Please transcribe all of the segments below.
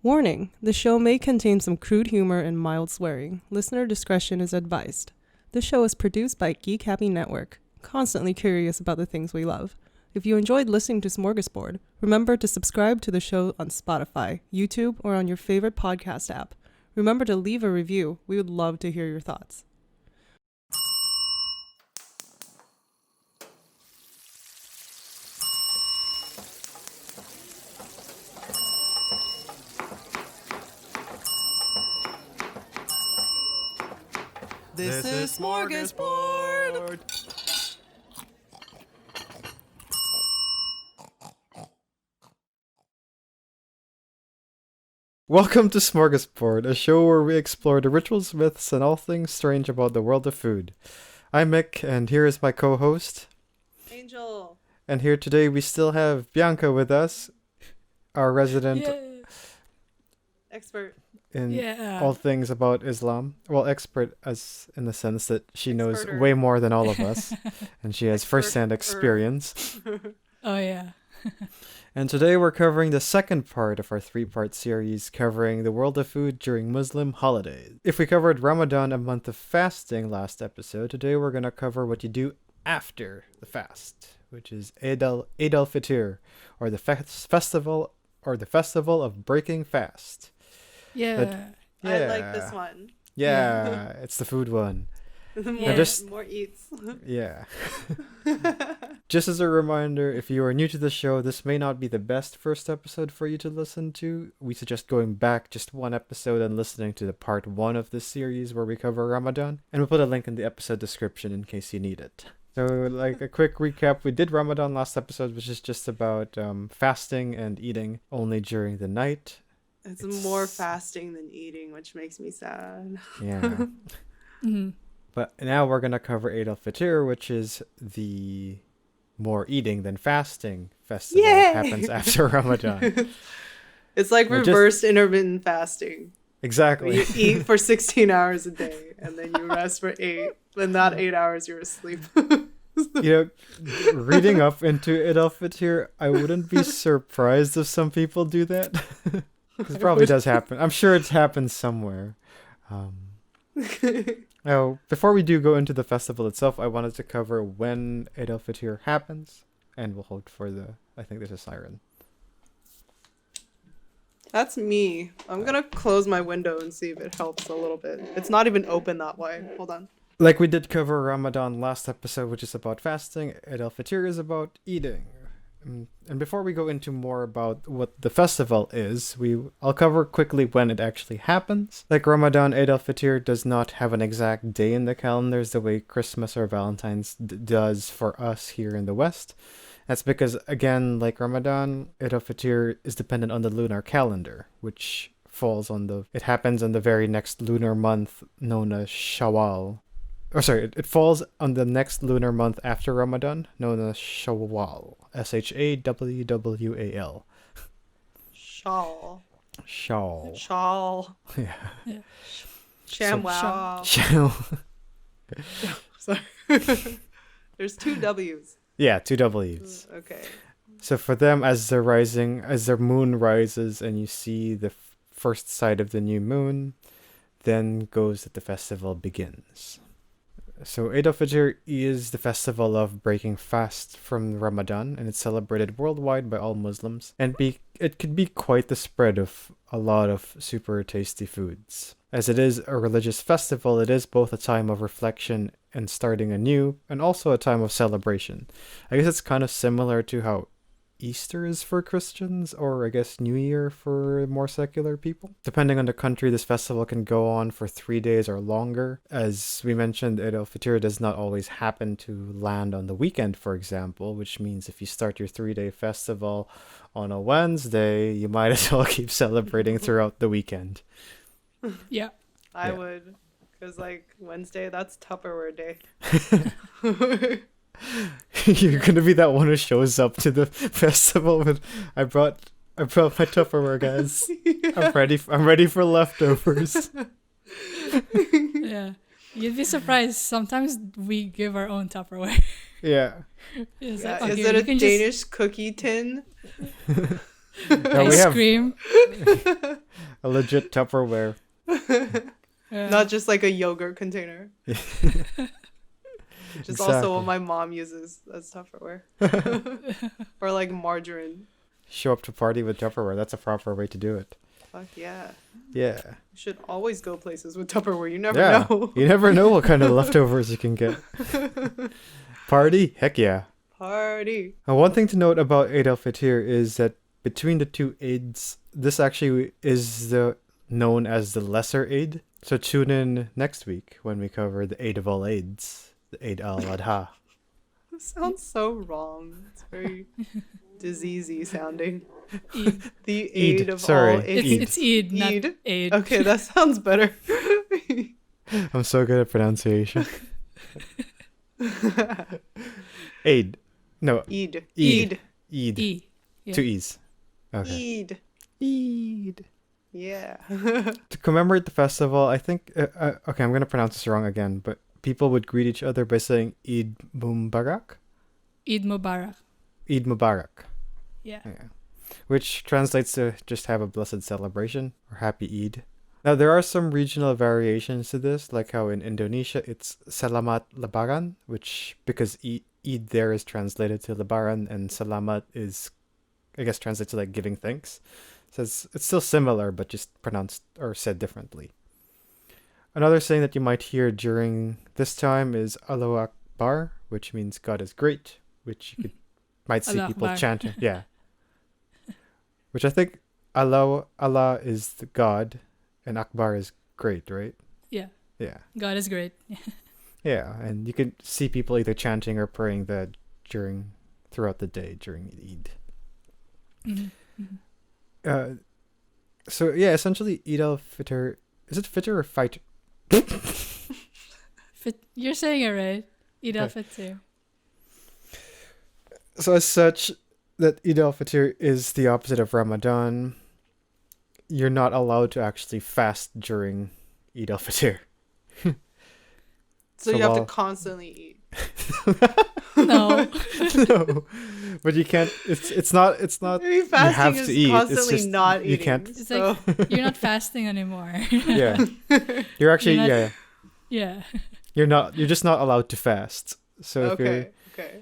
Warning, the show may contain some crude humor and mild swearing. Listener discretion is advised. This show is produced by Geek Happy Network, constantly curious about the things we love. If you enjoyed listening to Smorgasbord, remember to subscribe to the show on Spotify, YouTube, or on your favorite podcast app. Remember to leave a review. We would love to hear your thoughts. This is Smorgasbord! Welcome to Smorgasbord, a show where we explore the rituals, myths, and all things strange about the world of food. I'm Mick, and here is my co-host, Angel. And here today we still have Bianca with us, our resident Expert in all things about Islam. Well, expert as in the sense that she knows way more than all of us, and she has first-hand experience. Oh yeah. And today we're covering the second part of our three-part series covering the world of food during Muslim holidays. If we covered Ramadan, a month of fasting, last episode, today we're going to cover what you do after the fast, which is Eid Al Fitr, or the festival of breaking fast. Yeah. I like this one. Yeah, it's the food one. More eats. Yeah. Just as a reminder, if you are new to the show, this may not be the best first episode for you to listen to. We suggest going back just one episode and listening to the part 1 of this series where we cover Ramadan. And we'll put a link in the episode description in case you need it. So, like a quick recap, we did Ramadan last episode, which is just about fasting and eating only during the night. It's more fasting than eating, which makes me sad. Yeah. Mm-hmm. But now we're going to cover Eid Al Fitr, which is the more eating than fasting festival that happens after Ramadan. It's like reversed intermittent fasting. Exactly. You eat for 16 hours a day, and then you rest for 8. Then that 8 hours you're asleep. Reading up into Eid Al Fitr, I wouldn't be surprised if some people do that. It probably does happen. I'm sure it's happened somewhere. Now, before we do go into the festival itself, I wanted to cover when Eid Al Fitr happens, and we'll hold for I think there's a siren. That's me. I'm gonna close my window and see if it helps a little bit. It's not even open that way. Hold on. Like we did cover Ramadan last episode, which is about fasting, Eid Al Fitr is about eating. And before we go into more about what the festival is, I'll cover quickly when it actually happens. Like Ramadan, Eid Al Fitr does not have an exact day in the calendars the way Christmas or Valentine's does for us here in the West. That's because, again, like Ramadan, Eid Al Fitr is dependent on the lunar calendar, which it happens on the very next lunar month known as Shawwal. It falls on the next lunar month after Ramadan, known as Shawwal. Shawwal. Shawl. Yeah. Shamwow. Sorry. There's 2 W's. Yeah, 2 W's. Okay. So for them, as their moon rises and you see the first side of the new moon, then goes that the festival begins. So Eid Al Fitr is the festival of breaking fast from Ramadan, and it's celebrated worldwide by all Muslims. And it could be quite the spread of a lot of super tasty foods. As it is a religious festival, it is both a time of reflection and starting anew, and also a time of celebration. I guess it's kind of similar to how Easter is for Christians, or I guess New Year for more secular people. Depending on the country, this festival can go on for 3 days or longer. As we mentioned, Eid Al Fitr does not always happen to land on the weekend, for example, which means if you start your 3-day festival on a Wednesday, you might as well keep celebrating throughout the weekend. Yeah. I would, because Wednesday, that's Tupperware day. You're gonna be that one who shows up to the festival with I brought my Tupperware, guys. Yeah. I'm ready for leftovers. Yeah. You'd be surprised. Sometimes we give our own Tupperware. Yeah. Is it a Danish cookie tin? No, Ice cream. A legit Tupperware. Yeah. Not just like a yogurt container. Which is also what my mom uses as Tupperware. Or like margarine. Show up to party with Tupperware. That's a proper way to do it. Fuck yeah. Yeah. You should always go places with Tupperware. You never Yeah. know. You never know what kind of leftovers you can get. Party? Heck yeah. Party. One thing to note about Eid Al Fitr is that between the two Eids, this actually is known as the Lesser Eid. So tune in next week when we cover the Eid of all Eids, the Eid Al Adha. This sounds so wrong. It's very diseasey sounding. Eid. The Eid, Eid of sorry. all Eids. It's Eid, not Eid? Aid. Okay, that sounds better. I'm so good at pronunciation. Eid. No, Eid. Eid. Eid. Eid. E. Yeah. Two E's. Okay. Eid. Eid. Yeah. To commemorate the festival, I think, okay, I'm going to pronounce this wrong again, but people would greet each other by saying Eid Mubarak? Eid Mubarak. Eid Mubarak. Yeah. Yeah. Which translates to just have a blessed celebration or happy Eid. Now, there are some regional variations to this, like how in Indonesia it's Selamat Lebaran, which, because Eid there is translated to Lebaran and Selamat is, I guess, translated to like giving thanks. So it's still similar, but just pronounced or said differently. Another saying that you might hear during this time is Allahu Akbar, which means God is great, which you might see Allah people Akbar. chanting. Yeah. Which I think Allah is the God and Akbar is great, right? Yeah. Yeah. God is great. Yeah, and you can see people either chanting or praying that throughout the day during Eid. Mhm. Mhm. So yeah, essentially Eid Al Fitr. Is it Fitr or Fitr? You're saying it right. Eid Al Okay. Fitr. So as such, that Eid Al Fitr is the opposite of Ramadan. You're not allowed to actually fast during Eid Al Fitr. So you have to constantly eat. No. No, but you can't. It's not. Maybe You fasting have is to eat. It's constantly just not eating. you can't. It's so. like you're not fasting anymore. Yeah, you're actually You're not- yeah. Yeah. You're just not allowed to fast. So if Okay.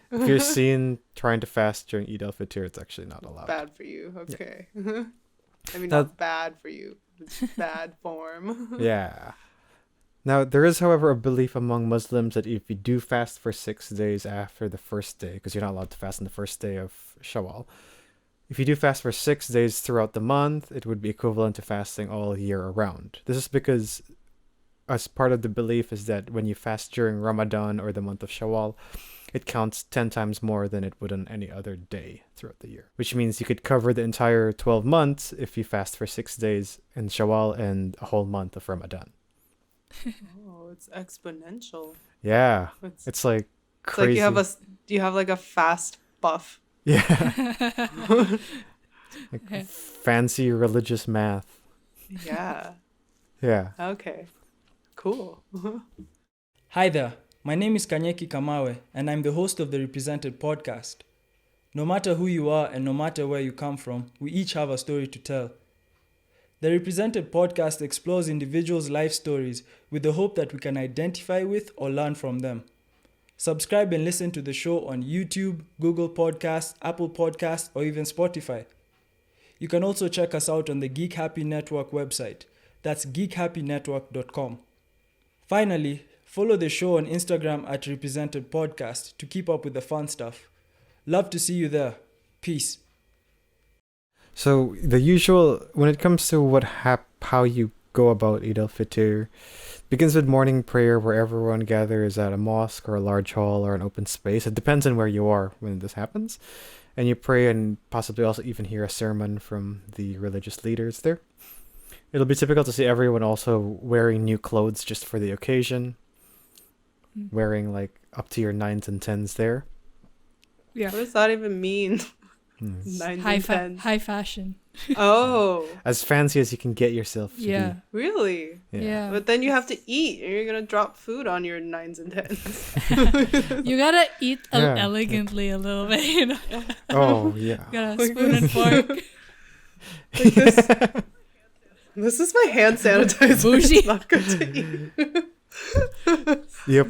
if you're seen trying to fast during Eid Al Fitr, it's actually not allowed. Bad for you. Okay. I mean, Now- not bad for you. It's bad form. Yeah. Now, there is, however, a belief among Muslims that if you do fast for 6 days after the first day, because you're not allowed to fast on the first day of Shawwal, if you do fast for 6 days throughout the month, it would be equivalent to fasting all year around. This is because, as part of the belief, is that when you fast during Ramadan or the month of Shawwal, it counts 10 times more than it would on any other day throughout the year. Which means you could cover the entire 12 months if you fast for 6 days in Shawwal and a whole month of Ramadan. Oh, it's exponential. Yeah. It's It's like like crazy. you have like a fast buff. Yeah. Okay. Fancy religious math. Yeah. Yeah. Okay. Cool. Hi there, my name is Kanyeki Kamawe, and I'm the host of the Represented podcast. No matter who you are and no matter where you come from, we each have a story to tell. The Represented podcast explores individuals' life stories with the hope that we can identify with or learn from them. Subscribe and listen to the show on YouTube, Google Podcasts, Apple Podcasts, or even Spotify. You can also check us out on the Geek Happy Network website. That's geekhappynetwork.com. Finally, follow the show on Instagram at Represented Podcast to keep up with the fun stuff. Love to see you there. Peace. So the usual, when it comes to how you go about Eid Al Fitr, begins with morning prayer where everyone gathers at a mosque or a large hall or an open space. It depends on where you are when this happens. And you pray and possibly also even hear a sermon from the religious leaders there. It'll be typical to see everyone also wearing new clothes just for the occasion. Wearing like up to your 9s and 10s there. Yeah. What does that even mean? Hmm. 9s and 10s. High fashion. Oh, As fancy as you can get yourself to Yeah. really? be. Yeah. But then you have to eat, and you're gonna drop food on your 9s and 10s. You gotta eat Yeah. elegantly a little bit, you know. Oh, yeah. You gotta spoon and fork. Like this- This is my hand sanitizer. Bougie. It's not good to eat. Yep.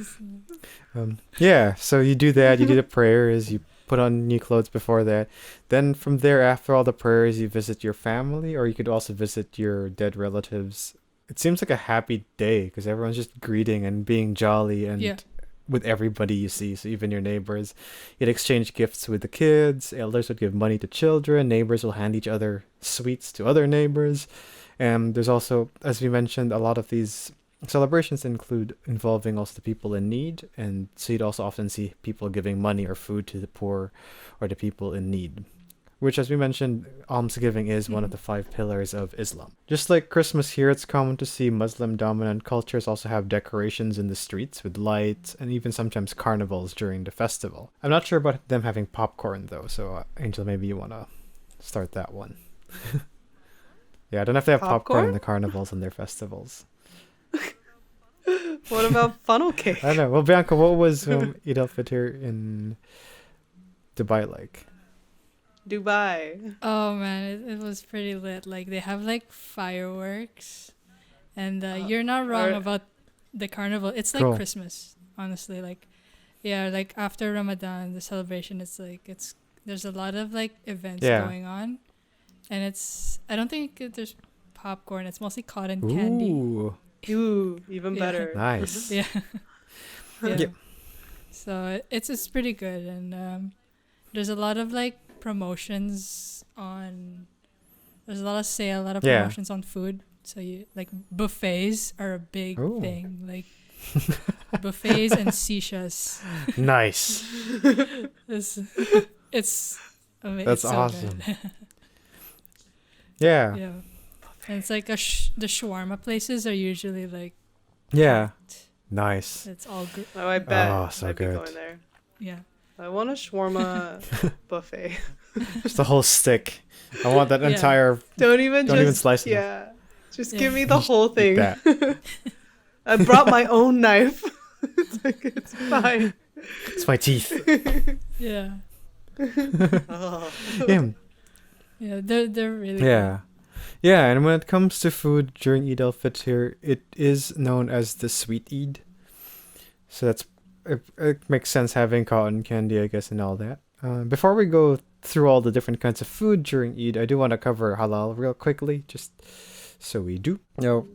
Yeah, so you do that, you do the prayers, you put on new clothes before that. Then from there, after all the prayers, you visit your family, or you could also visit your dead relatives. It seems like a happy day because everyone's just greeting and being jolly and Yeah. with everybody you see, so even your neighbors. You'd exchange gifts with the kids, elders would give money to children, neighbors will hand each other sweets to other neighbors. And there's also, as we mentioned, a lot of these celebrations include involving also the people in need, and so you'd also often see people giving money or food to the poor or the people in need. Which, as we mentioned, almsgiving is one of the 5 pillars of Islam. Just like Christmas here, it's common to see Muslim-dominant cultures also have decorations in the streets with lights and even sometimes carnivals during the festival. I'm not sure about them having popcorn though, so Angel, maybe you want to start that one. Yeah, I don't know if they have popcorn in the carnivals and their festivals. What about funnel cake? I don't know. Well, Bianca, what was Eid Al Fitr in Dubai like? Dubai. Oh man, it was pretty lit. Like they have like fireworks, and you're not wrong about the carnival. It's like Cool. Christmas, honestly. Like, yeah, like after Ramadan, the celebration. It's like there's a lot of like events going on, and I don't think there's popcorn. It's mostly cotton candy. Ooh, even Yeah. better. Nice. Yeah. Yeah. Yep. So it's pretty good, and there's a lot of like promotions on. There's a lot of sale, a lot of promotions on food. So you like buffets are a big thing, like buffets and sishas. Nice. It's amazing. That's it's so awesome. good. Yeah. Yeah. And it's like the shawarma places are usually like. Yeah. Nice. It's all good. Oh, I bet. Oh, so I'd be good. going there. Yeah. I want a shawarma buffet. Just the whole stick. I want that Yeah. entire. Don't even slice it. Yeah. Just Yeah. give me the whole Eat thing. that. I brought my own knife. It's like, it's fine. It's my teeth. Yeah. Oh. Yeah. Yeah. They're really. Yeah. Yeah, and when it comes to food during Eid Al Fitr, it is known as the sweet Eid. So it makes sense having cotton candy, I guess, and all that. Before we go through all the different kinds of food during Eid, I do want to cover halal real quickly, just so we do. Now,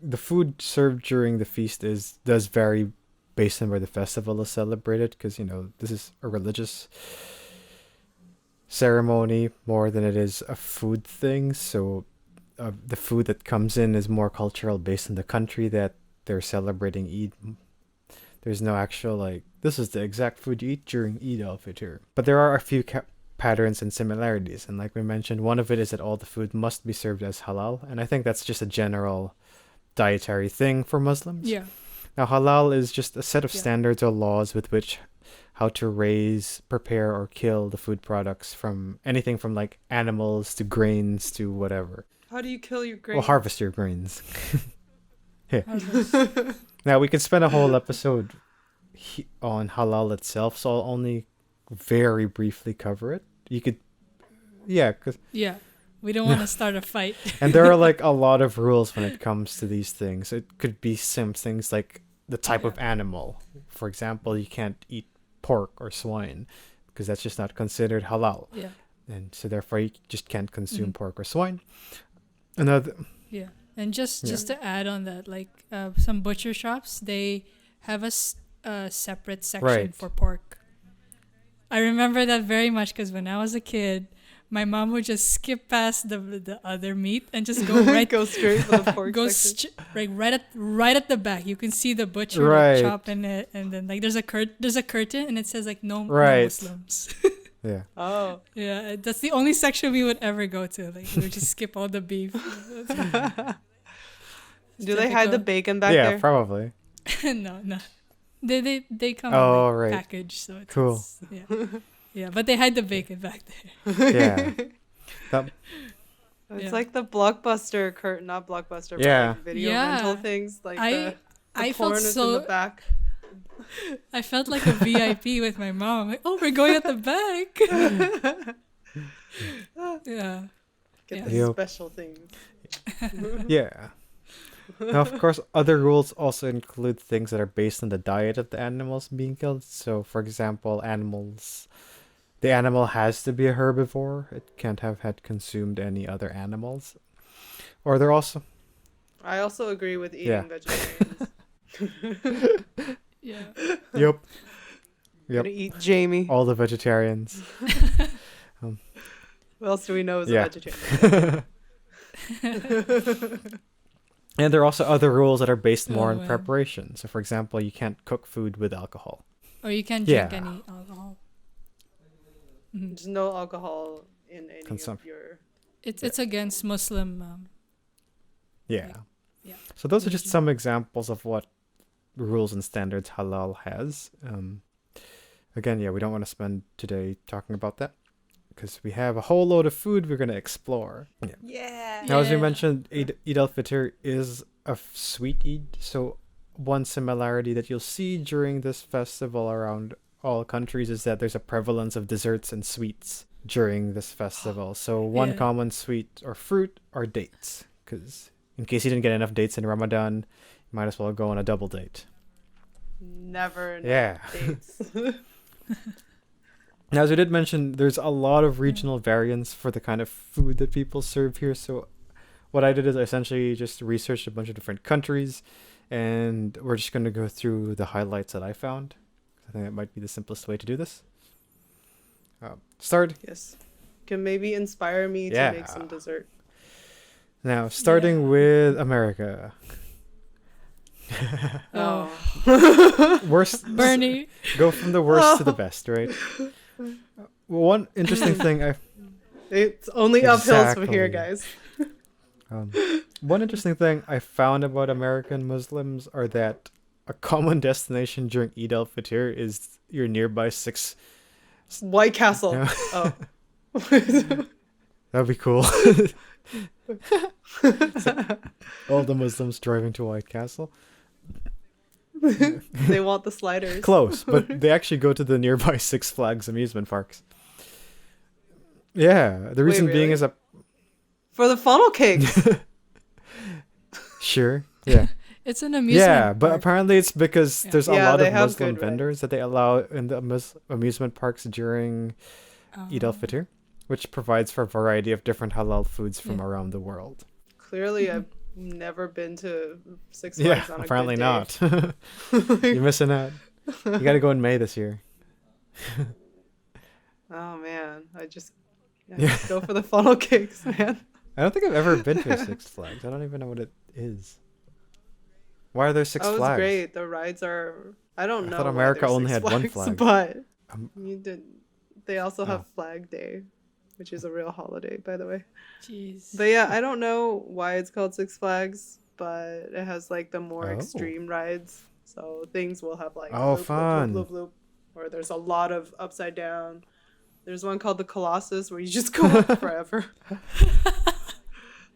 the food served during the feast does vary based on where the festival is celebrated, because, this is a religious ceremony more than it is a food thing, so the food that comes in is more cultural based on the country that they're celebrating Eid. There's no actual this is the exact food you eat during Eid Al Fitr. But there are a few patterns and similarities, and like we mentioned, one of it is that all the food must be served as halal, and I think that's just a general dietary thing for Muslims. Yeah. Now, halal is just a set of standards or laws with which how to raise, prepare, or kill the food products from anything from like animals to grains to whatever. How do you kill your grain? Well, harvest your grains. Now, we could spend a whole episode on halal itself, so I'll only very briefly cover it. You could, Yeah. We don't want to start a fight. and there are like a lot of rules when it comes to these things. It could be some things like the type of animal. For example, you can't eat pork or swine because that's just not considered halal. Yeah. And so therefore you just can't consume pork or swine. Another Yeah. And just to add on that, like some butcher shops, they have a separate section for pork. I remember that very much because when I was a kid, my mom would just skip past the other meat and just go go straight for the pork section. right at the back. You can see the butcher chopping it, and then like there's a curtain and it says like no Muslims. Yeah. Oh. Yeah, that's the only section we would ever go to. Like we would just skip all the beef. Do they hide the bacon back there? Yeah, probably. No. They come packaged, so it's cool. Yeah, but they hide the bacon back there. Yeah. It's like the Blockbuster curtain, not Blockbuster, but like video rental things. Like the I corn felt is so in the back. I felt like a VIP with my mom. Like, oh, we're going at the back. Yeah. Get the special things. Yeah. Now, of course, other rules also include things that are based on the diet of the animals being killed. So, for example, the animal has to be a herbivore. It can't have had consumed any other animals. Or they're also, I also agree with eating Yeah. vegetarians. Yeah. yep, Gonna eat Jamie. all the vegetarians. Who else do we know is Yeah. a vegetarian? And there are also other rules that are based more Oh, on man. preparation. So, for example, you can't cook food with alcohol. Or you can't drink Yeah. any alcohol. Mhm. There's no alcohol in any of Consumption. your. It's against Muslim. Yeah. Yeah. So those are just Religion. some examples of what rules and standards halal has. Again, yeah, we don't want to spend today talking about that because we have a whole load of food we're going to explore. Yeah. Yeah. Now, as we Yeah. mentioned, Eid Al Fitr is a sweet Eid. So one similarity that you'll see during this festival around all countries is that there's a prevalence of desserts and sweets during this festival. So one Yeah. common sweet or fruit are dates, because in case you didn't get enough dates in Ramadan, you might as well go on a double date. Never enough Yeah. dates. Now, as we did mention, there's a lot of regional variance for the kind of food that people serve here. So what I did is I essentially just researched a bunch of different countries, and we're just going to go through the highlights that I found. I think that might be the simplest way to do this. Start Yes. Can maybe inspire me to Yeah. make some dessert. now, starting with America. Oh. Worst. Bernie. Go from the worst to the best, right? One interesting thing It's only uphills from here, Exactly. guys. one interesting thing I found about American Muslims are that a common destination during Eid Al Fitr is your nearby six. White Castle. Yeah. Oh. That'd be cool. All the Muslims driving to White Castle. They want the sliders. Close, but they actually go to the nearby Six Flags amusement parks. Yeah, the reason being really? is that For the funnel cakes. sure, yeah, It's an amusement. yeah, but park. apparently it's because Yeah. there's a Yeah, lot they of have Muslim good vendors that they allow in the amusement parks during Eid Al Fitr, which provides for a variety of different halal foods from Yeah. around the world. Clearly, I've never been to Six Yeah, Flags on a apparently good not. day. You're missing out. You got to go in May this year. Oh man, I just Yeah. just go for the funnel cakes, man. I don't think I've ever been to a Six Flags. I don't even know what it is. Why are there Six Oh, it's Flags? great. The rides are. I don't I know. thought why America there's only Six had one Flags, flag. but Um, you did. They also have Oh. Flag Day, which is a real holiday, by the way. Jeez. But yeah, I don't know why it's called Six Flags, but it has like the more Oh. extreme rides. So things will have like Oh, loop, fun. loop, loop, loop, or there's a lot of upside down. There's one called the Colossus where you just go up forever.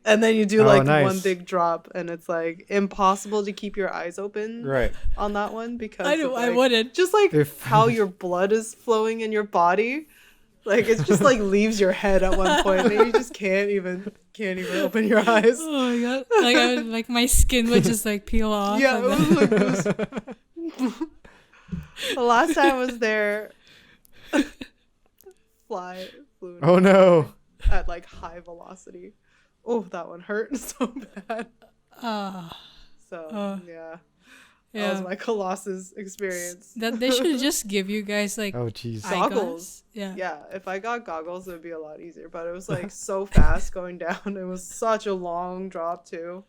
And then you do Oh, like nice. one big drop, and it's like impossible to keep your eyes open right. on that one because I of, know. I like, wouldn't. just like If- how your blood is flowing in your body. Like it's just like leaves your head at one point, and you just can't even open your eyes. Oh my god! Like I would, like my skin would just like peel off. Yeah, and it then- was like this. The last time I was there, flew Oh no. at like high velocity. Oh, that one hurt so bad. Ah, So yeah, that yeah. was my Colossus experience. That they should just give you guys like Oh jeez. eye Goggles. glasses. Yeah. Yeah, if I got goggles, it would be a lot easier. But it was like so fast going down. It was such a long drop too.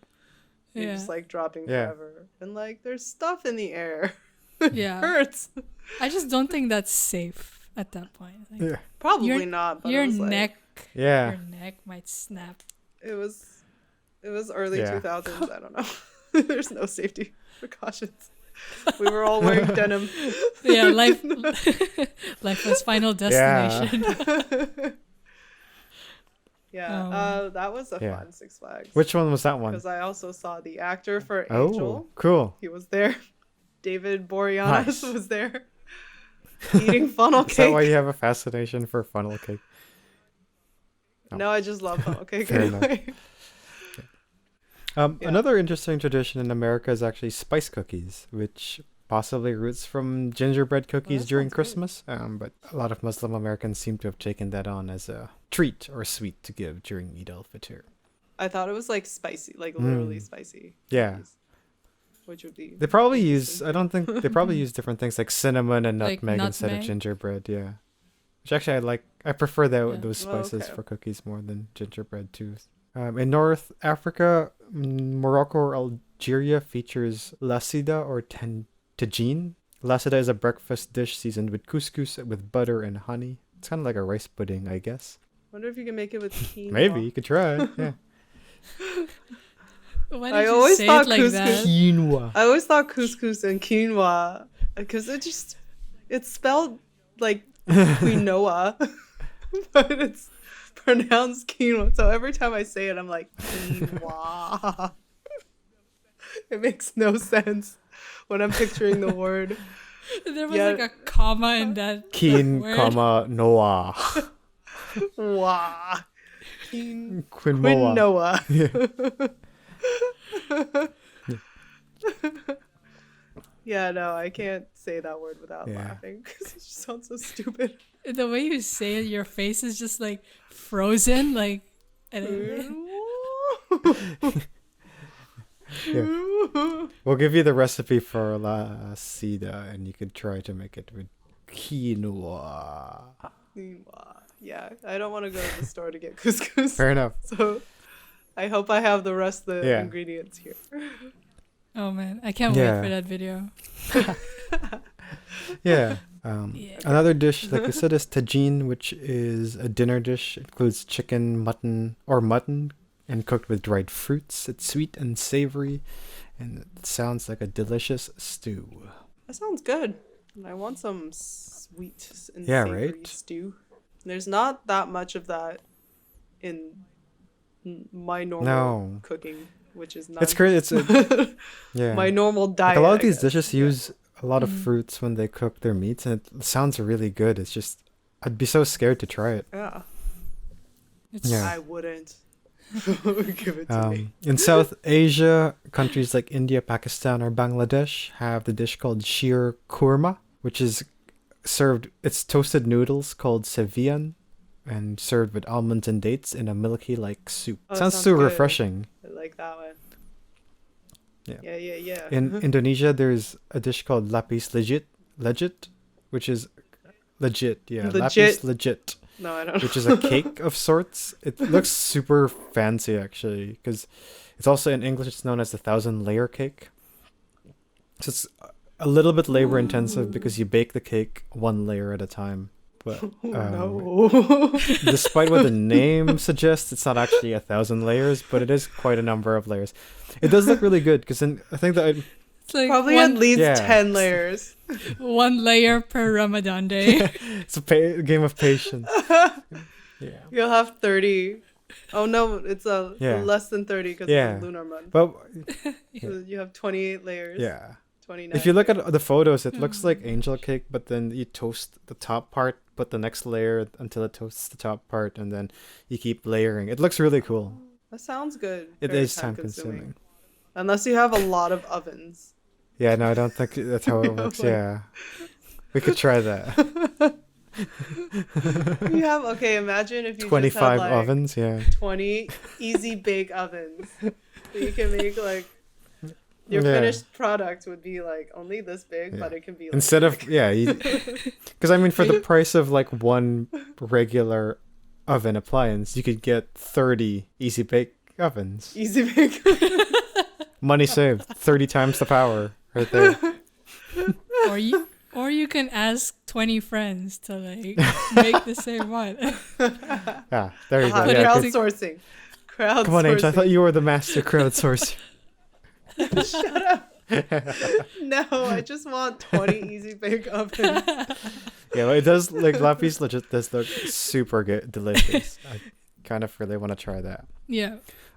You're Yeah. just like dropping Yeah. forever, and like there's stuff in the air. Yeah. Hurts. I just don't think that's safe at that point. Like, Yeah. Probably Your- not. But your it was neck, Yeah. your neck might snap. It was early Yeah. 2000s. I don't know. There's no safety precautions. We were all wearing denim. Yeah, life was Final Destination. Yeah, that was a Yeah. fun Six Flags. Which one was that one? Because I also saw the actor for Oh, Angel. cool. He was there. David Boreanaz Nice. was there. Eating funnel Is that why cake. you have a fascination for funnel cake? No, I just love funnel cake Fair enough. anyway. Yeah. Another interesting tradition in America is actually spice cookies, which possibly roots from gingerbread cookies that during sounds good. Christmas. But a lot of Muslim Americans seem to have taken that on as a treat or sweet to give during Eid Al Fitr. I thought it was like spicy, like literally Mm. spicy. Yeah. cookies, which would be. They probably use, interesting. I don't think, they probably use different things like cinnamon and Like nutmeg instead of nutmeg? gingerbread, yeah. Which actually I like, I prefer Yeah. those Well, spices okay. for cookies more than gingerbread too. In North Africa, Morocco or Algeria features lasida or tagine. Lasida is a breakfast dish seasoned with couscous with butter and honey. It's kind of like a rice pudding, I guess. Wonder if you can make it with quinoa. Maybe you could try it. Yeah. Why I did you always say thought it like couscous- that? Quinoa. I always thought couscous and quinoa because it's spelled like quinoa, but it's pronounced quinoa. So every time I say it, I'm like quinoa. It makes no sense when I'm picturing the word. There was Yeah. like a comma in that Quin, word. comma, noa. Wah. Quinoa. Quinoa. Yeah, no, I can't say that word without Yeah. laughing because it just sounds so stupid. The way you say it, your face is just like frozen. Like, and We'll give you the recipe for lasida, and you could try to make it with quinoa. Quinoa. Yeah, I don't want to go to the store to get couscous. Fair enough. So I hope I have the rest of the Yeah. ingredients here. oh man, I can't Yeah. wait for that video. Yeah. Yeah. Another dish, like I said, is tagine, which is a dinner dish. It includes chicken, mutton, and cooked with dried fruits. It's sweet and savory, and it sounds like a delicious stew. That sounds good. I want some sweet and Yeah, savory right? stew. There's not that much of that in my normal No. cooking, which is not It's crazy. Yeah. my normal Like diet. a lot of I these guess. dishes use a lot of Mhm. fruits when they cook their meats, and it sounds really good. It's just, I'd be so scared to try it. Yeah, It's, Yeah. I wouldn't. Give it to me. In South Asia, countries like India, Pakistan, or Bangladesh have the dish called sheer kurma, which is served, it's toasted noodles called sevian, and served with almonds and dates in a milky like soup. Oh, sounds sounds so good. refreshing. I like that one. Yeah. Yeah. In Indonesia, there's a dish called lapis legit, which is legit. Yeah, lapis Legit. legit. No, I don't. Which is a cake of sorts. It looks super fancy actually, because it's also in English it's known as the 1,000-layer cake. So it's a little bit labor intensive because you bake the cake one layer at a time. But no. despite what the name suggests, it's not actually 1,000 layers, but it is quite a number of layers. It does look really good because I think that it's like Probably at least Yeah. 10 layers. one layer per Ramadan day. it's a game of patience. Yeah. You'll have 30. Oh no, it's Yeah. less than 30 because Yeah. of the lunar month. But So you have 28 layers. yeah. 29. If you look at the photos, it looks like angel cake, but then you toast the top part, put the next layer until it toasts the top part, and then you keep layering. It looks really cool. That sounds good. It Very is time consuming. Unless you have a lot of ovens. Yeah, no, I don't think that's how it Yeah, works. like- Yeah. We could try that. You have, okay, imagine if you 25 just had like ovens, yeah. 20 easy bake ovens. So you can make like, your Yeah. finished product would be like only this big, Yeah. but it can be like Instead of, yeah, because I mean, for the price of like one regular oven appliance, you could get 30 easy bake ovens. easy bake. Money saved, 30 times the power right there. or you can ask 20 friends to like make the same one. Ah, there you go. Uh-huh, Yeah, good. crowdsourcing. Crowdsourcing. Come on, H, I thought you were the master crowdsourcer. Shut up. No, I just want 20 easy bake ovens. Yeah, well, it does, like, lapis legit does look super good, delicious. I kind of really want to try that. Yeah.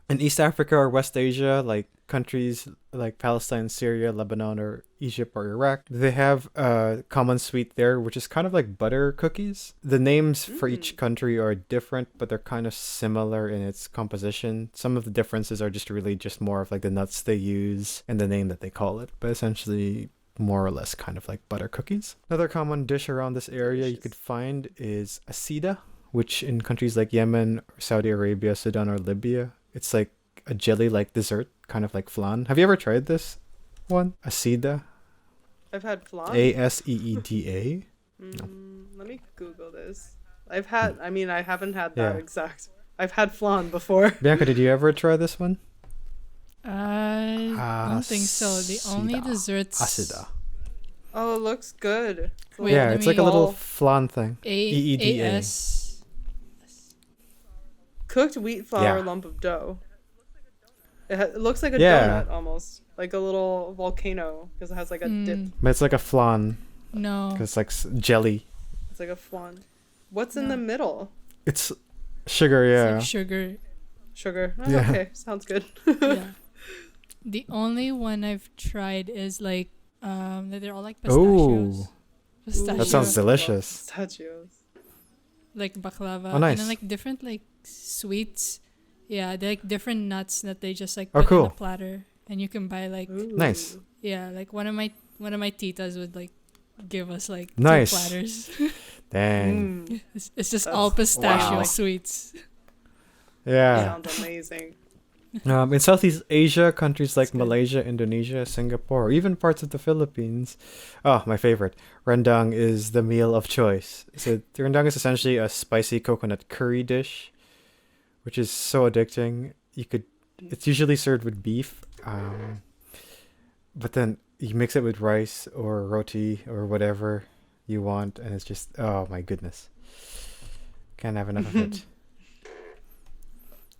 In East Africa or West Asia, like countries like Palestine, Syria, Lebanon, or Egypt or Iraq. They have a common sweet there, which is kind of like butter cookies. The names for each country are different, but they're kind of similar in its composition. Some of the differences are just really just more of like the nuts they use and the name that they call it, but essentially more or less kind of like butter cookies. Another common dish around this area you could find is asida, which in countries like Yemen, Saudi Arabia, Sudan, or Libya, it's like a jelly-like dessert, kind of like flan. Have you ever tried this one? Asida? I've had flan. Aseeda? Let me Google this. I haven't had that exact. I've had flan before. Bianca, did you ever try this one? I don't think so. The only desserts. Asida. Oh, it looks good. Wait, Yeah, it's like a little flan thing. Eeda. AS. Cooked wheat flour lump of dough. It looks like a donut almost. Like a little volcano because it has like a dip. But it's like a flan. No. Because it's like jelly. It's like a flan. What's in the middle? It's sugar, yeah. It's like sugar. Sugar. Oh, Yeah. okay, sounds good. Yeah. The only one I've tried is like they're all like pistachios. Ooh, that sounds delicious. Pistachios. Like baklava. Oh, nice. And then like different like sweets. Yeah, they're like different nuts that they just like Oh, put cool. in a platter, and you can buy like Nice. yeah, like one of my titas would like give us like Nice. 2 platters. Dang. It's just all pistachio wow. sweets. Yeah. Sounds amazing. In Southeast Asia, countries like Malaysia, Indonesia, Singapore, or even parts of the Philippines. Oh, my favorite. Rendang is the meal of choice. So the rendang is essentially a spicy coconut curry dish, which is so addicting. It's usually served with beef, but then you mix it with rice or roti or whatever you want, and it's just, oh my goodness. Can't have enough of it.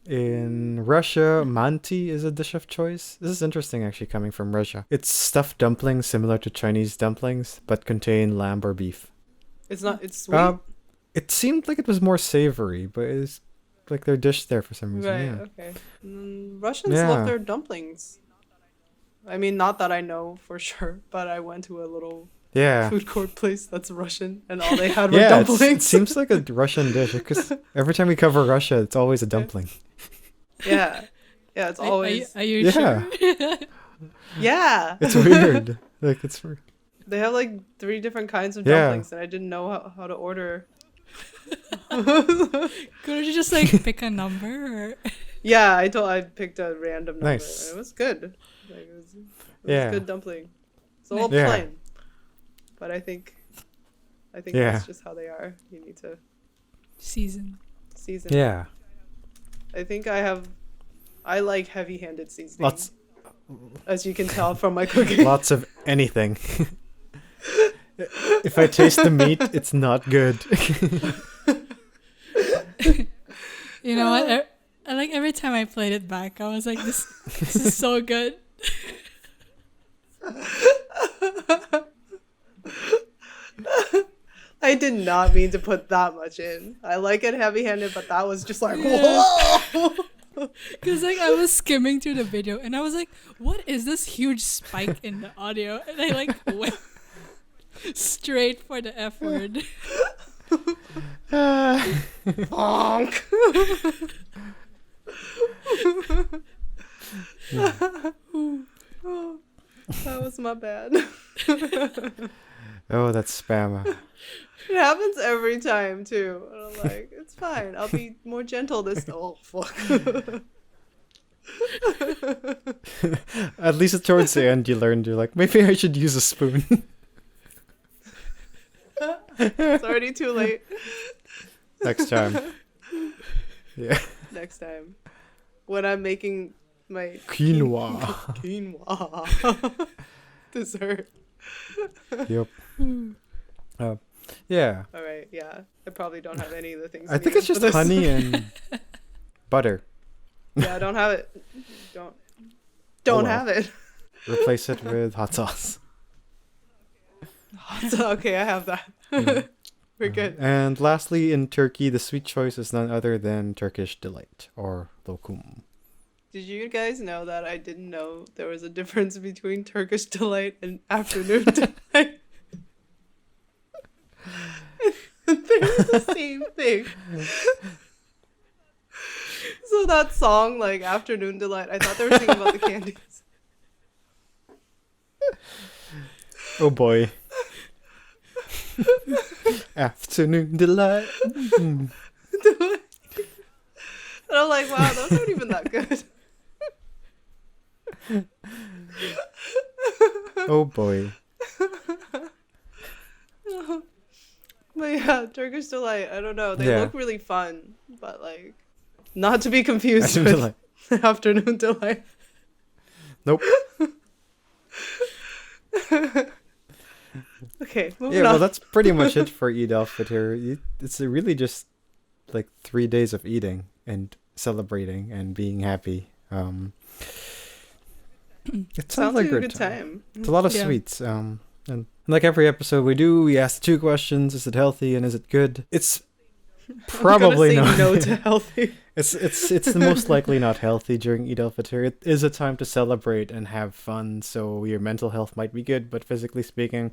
In Russia, manti is a dish of choice. This is interesting, actually, coming from Russia. It's stuffed dumplings similar to Chinese dumplings, but contain lamb or beef. It's sweet. It seemed like it was more savory, but it's like their dish there for some reason. Right, Yeah. okay. Russians love their dumplings. I mean, not that I know for sure, but I went to a little food court place that's Russian, and all they had were dumplings. It seems like a Russian dish, because every time we cover Russia, it's always a dumpling. Yeah, it's always. Are you sure? Yeah. It's weird. Like it's. They have like 3 different kinds of dumplings, and I didn't know how to order. Couldn't you just like pick a number? Or? Yeah, I picked a random number. Nice. And it was good. Like, it was Yeah. good dumpling. It's a little Yeah. plain, but I think that's just how they are. You need to Season. season. Yeah. I think I like heavy-handed seasoning. Lots. As you can tell from my cooking. Lots of anything. If I taste the meat, it's not good. You know what? I like every time I played it back, I was like, this is so good. I did not mean to put that much in. I like it heavy-handed, but that was just like, whoa! Because like I was skimming through the video and I was like, what is this huge spike in the audio? And I like went straight for the F word. Honk! That was my bad. Oh, that's spam. It happens every time too. And I'm like, it's fine. I'll be more gentle this time. Oh fuck. At least towards the end, you learned. You're like, maybe I should use a spoon. It's already too late. Next time. Yeah. Next time, when I'm making my Quinoa. quinoa dessert. Yep. Yeah. All right. Yeah. I probably don't have any of the things. I think it's just honey and butter. Yeah, I don't have it. Don't well. have it. Replace it with hot sauce. So, okay, I have that. We're good. And lastly, in Turkey, the sweet choice is none other than Turkish delight, or lokum. Did you guys know that I didn't know there was a difference between Turkish delight and afternoon delight? They're the same thing. So that song, like Afternoon Delight, I thought they were singing about the candies. Oh boy. Afternoon delight. And I'm like, wow, those aren't even that good. Oh boy. But yeah, Turkish delight, I don't know. They Yeah. look really fun, but like, not to be confused Afternoon with afternoon delight. Nope. Okay, moving Yeah, well, on. that's pretty much it for Eid Al Fitr. It's really just like 3 days of eating and celebrating and being happy. It Sounds like a good time. It's a lot of Yeah. sweets. And like every episode we ask 2 questions: is it healthy and is it good? It's probably I'm gonna not. say no to healthy. It's the most likely not healthy during Eid Al Fitr. It is a time to celebrate and have fun, so your mental health might be good, but physically speaking,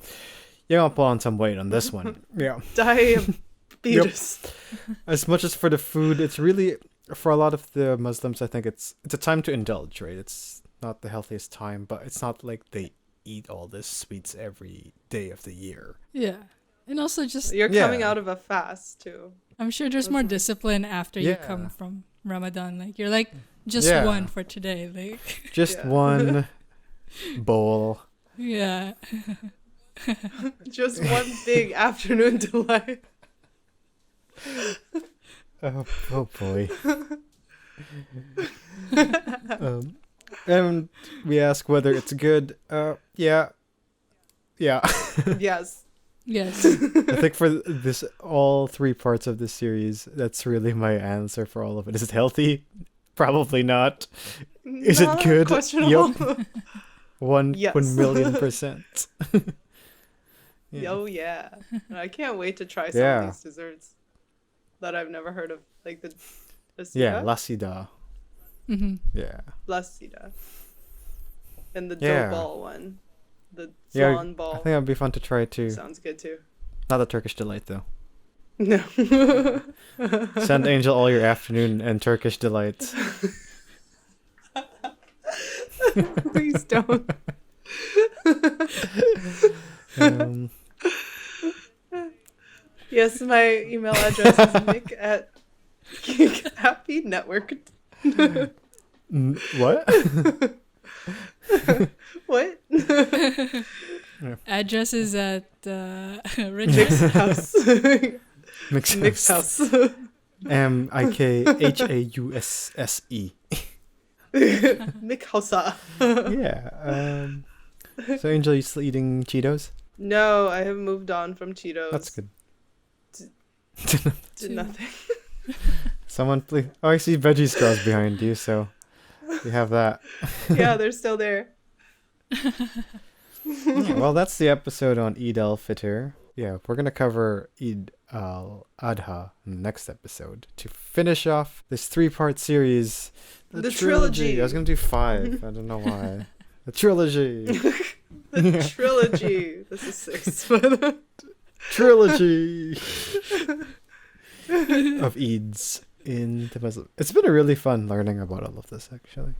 you're gonna put on some weight on this one. Yeah. Diabetes. As much as for the food, it's really, for a lot of the Muslims, I think it's a time to indulge, right? It's not the healthiest time, but it's not like they eat all this sweets every day of the year. Yeah. And also just, You're Yeah. coming out of a fast too. I'm sure there's more discipline after you Yeah. come from Ramadan. Like, you're like, just Yeah. one for today. Like, Just Yeah. one bowl. yeah. Just one big afternoon delight. Oh boy. And we ask whether it's good. Yeah. Yes. Yes. I think for this, all 3 parts of this series, that's really my answer for all of it. Is it healthy? Probably not. Is it good? Questionable. Yup. 1 Yes. 1,000,000%. Yeah. Oh yeah. I can't wait to try some Yeah. of these desserts that I've never heard of, like the Yeah, sida, lasida. Mm-hmm. Yeah. lasida, and the Yeah. dough ball one, the Yeah, flan I ball. think that'd be fun to try too. Sounds good too. Not the Turkish delight though. No. Send Angel all your afternoon and Turkish delights. Please don't. Um, Yes, my email address is nick@geekhappynetwork. what? What? Address is at Mixed Richard's. house. Mixed Mixed house. Mikhausse. Mikhausa. Yeah. So Angel, you still eating Cheetos? No, I have moved on from Cheetos. That's good. To nothing. Someone please. Oh, I see veggie straws behind you, so you have that. Yeah, they're still there. Yeah, well, that's the episode on Eid Al Fitr. Yeah, we're gonna cover Eid Al Adha in the next episode to finish off this 3-part series. The trilogy. I was gonna do 5. I don't know why. The trilogy. The trilogy. This is 6. But Trilogy of Eids in the Muslim. It's been a really fun learning about all of this, actually.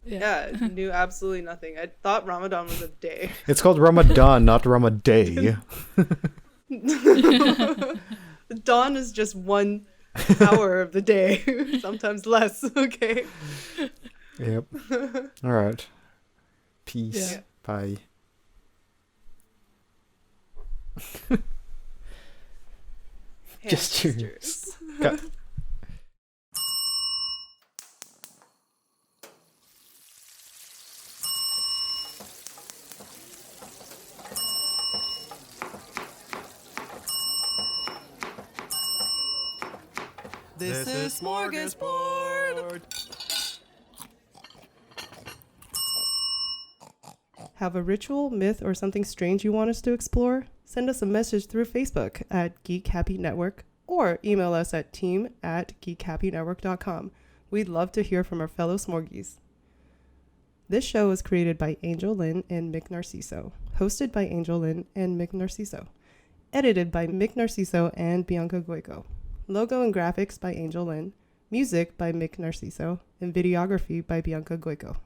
yeah, knew absolutely nothing. I thought Ramadan was a day. It's called Ramadan, not Ramaday. Dawn is just 1 hour of the day, sometimes less. Okay. Yep. All right. Peace. Yeah. Bye. Just Gestures. Cut. This is Smorgasbord. Have a ritual, myth, or something strange you want us to explore? Send us a message through Facebook at Geek Happy Network or email us at team@geekhappynetwork.com. We'd love to hear from our fellow Smorgies. This show was created by Angel Lynn and Mick Narciso, hosted by Angel Lynn and Mick Narciso, edited by Mick Narciso and Bianca Gueco, logo and graphics by Angel Lynn, music by Mick Narciso, and videography by Bianca Gueco.